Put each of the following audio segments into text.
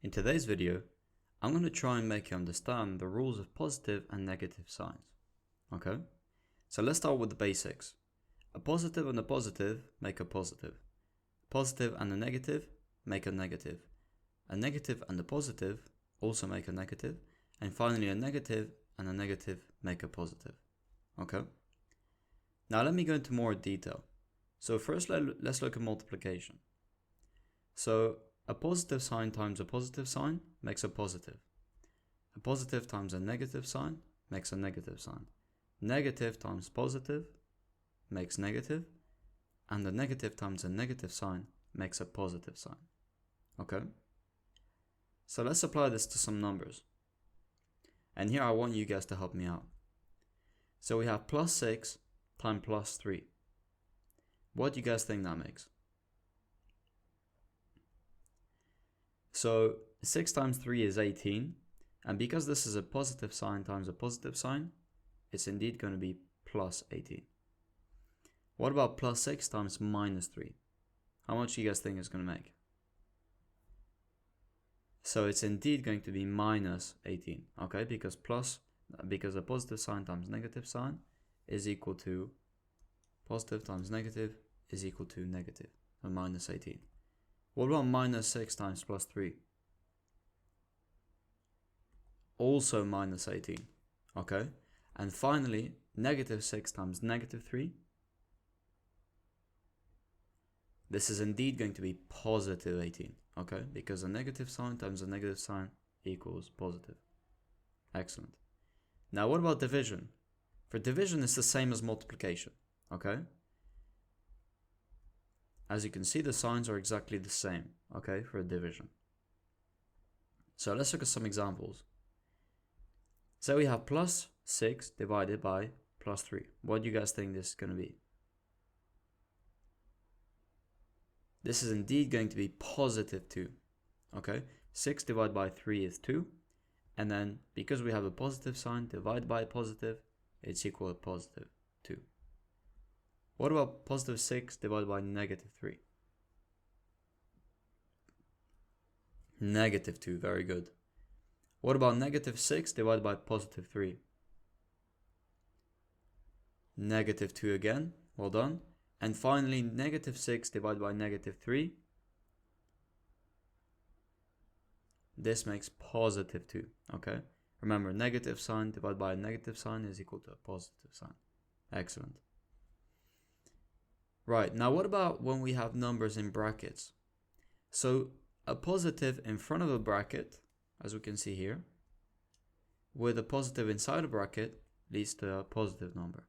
In today's video, I'm going to try and make you understand the rules of positive and negative signs. Okay? So let's start with the basics. A positive and a positive make a positive. Positive and a negative make a negative. A negative and a positive also make a negative. And finally a negative and a negative make a positive. Okay? Now let me go into more detail. So first let's look at multiplication. So a positive sign times a positive sign makes a positive. A positive times a negative sign makes a negative sign. Negative times positive makes negative. And the negative times a negative sign makes a positive sign. Okay? So let's apply this to some numbers. And here I want you guys to help me out. So we have plus 6 times plus 3. What do you guys think that makes? So 6 times 3 is 18. And because this is a positive sign times a positive sign, it's indeed going to be plus 18. What about plus 6 times minus 3? How much do you guys think it's going to make? So it's indeed going to be minus 18, okay? Because a positive sign times negative sign is equal to positive times negative is equal to negative, and minus 18. What about minus 6 times plus 3? Also minus 18, okay? And finally, negative 6 times negative 3. This is indeed going to be positive 18, okay? Because a negative sign times a negative sign equals positive. Excellent. Now what about division? For division, it's the same as multiplication, okay? As you can see, the signs are exactly the same, okay, for division. So let's look at some examples. So we have plus 6 divided by plus 3. What do you guys think this is going to be? This is indeed going to be positive 2, okay? 6 divided by 3 is 2. And then, because we have a positive sign, divided by a positive, it's equal to positive 2. What about positive 6 divided by negative 3? Negative 2, very good. What about negative 6 divided by positive 3? Negative 2 again, well done. And finally, negative 6 divided by negative 3. This makes positive 2, okay? Remember, negative sign divided by a negative sign is equal to a positive sign. Excellent. Right, now what about when we have numbers in brackets? So a positive in front of a bracket, as we can see here, with a positive inside a bracket leads to a positive number.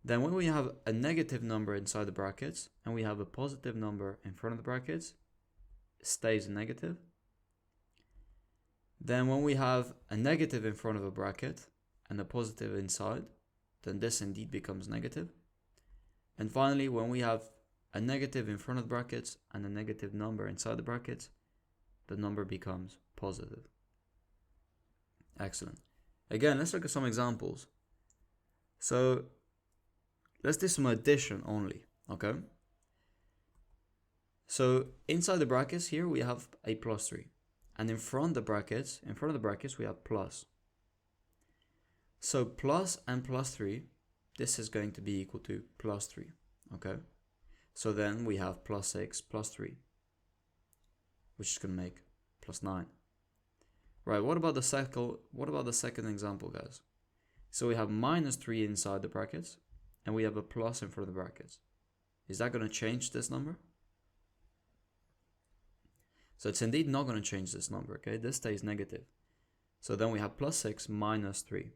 Then when we have a negative number inside the brackets and we have a positive number in front of the brackets, it stays negative. Then when we have a negative in front of a bracket and a positive inside, then this indeed becomes negative. And finally, when we have a negative in front of the brackets and a negative number inside the brackets, the number becomes positive. Excellent. Again, let's look at some examples. So let's do some addition only, okay? So inside the brackets here we have a plus 3. And in front of the brackets we have plus. So plus and plus 3, this is going to be equal to plus 3, okay? So then we have plus 6 plus 3, which is going to make plus 9. Right, what about the second example, guys? So we have minus 3 inside the brackets, and we have a plus in front of the brackets. Is that going to change this number? So it's indeed not going to change this number, okay? This stays negative. So then we have plus 6 minus 3,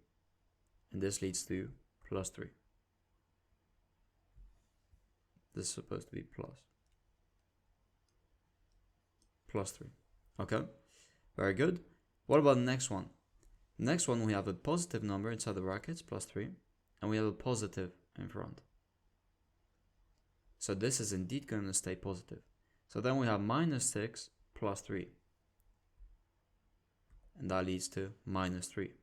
and this leads to plus 3. This is supposed to be plus 3. Okay, very good. What about the next one? Next one, we have a positive number inside the brackets, plus 3, and we have a positive in front. So this is indeed going to stay positive. So then we have minus 6 plus 3. And that leads to minus 3.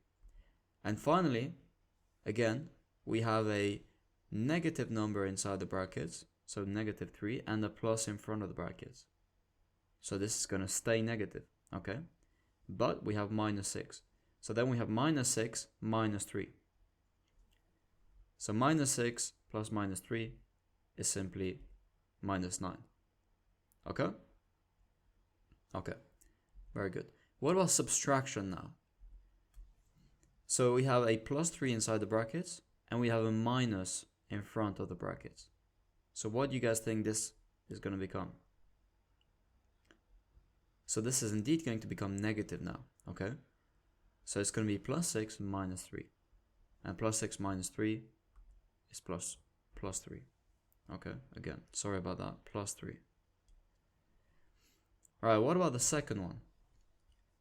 And finally, again, we have a negative number inside the brackets, so negative 3, and a plus in front of the brackets. So this is going to stay negative. okay? But we have minus 6. So then we have minus 6 minus 3. So minus 6 plus minus 3 is simply minus 9. Okay? Okay, very good. What about subtraction now? So we have a plus 3 inside the brackets, and we have a minus in front of the brackets. So what do you guys think this is going to become? So this is indeed going to become negative now, okay? So it's going to be plus 6 minus 3. And plus 6 minus 3 is plus 3. Okay, again, sorry about that, plus 3. Alright, what about the second one?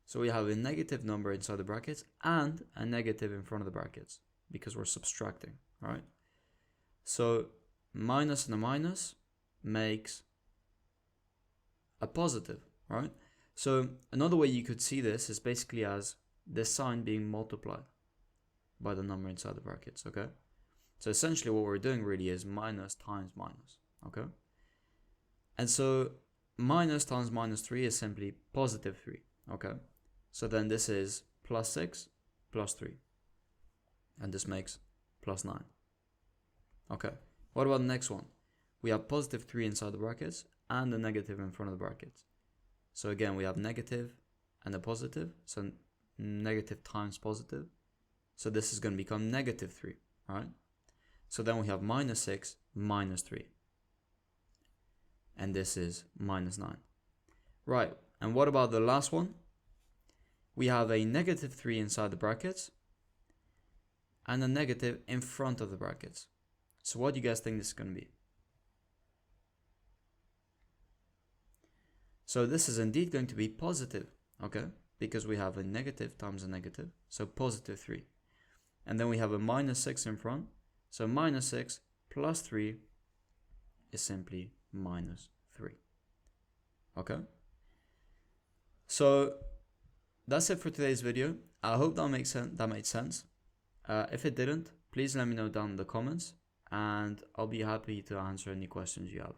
So we have a negative number inside the brackets and a negative in front of the brackets because we're subtracting, alright? So minus and a minus makes a positive, right? So another way you could see this is basically as this sign being multiplied by the number inside the brackets, okay? So essentially what we're doing really is minus times minus, okay? And so minus times minus 3 is simply positive 3, okay? So then this is plus 6 plus 3. And this makes plus 9. Okay, what about the next one? We have positive 3 inside the brackets and a negative in front of the brackets. So again, we have negative and a positive. So negative times positive. So this is going to become negative 3, right? So then we have minus 6 minus 3. And this is minus 9. Right, and what about the last one? We have a negative 3 inside the brackets and a negative in front of the brackets. So what do you guys think this is going to be? So this is indeed going to be positive, okay? Because we have a negative times a negative, so positive 3. And then we have a minus 6 in front, so minus 6 plus 3 is simply minus 3, okay? So that's it for today's video. I hope that makes sense. That made sense. If it didn't, please let me know down in the comments, and I'll be happy to answer any questions you have.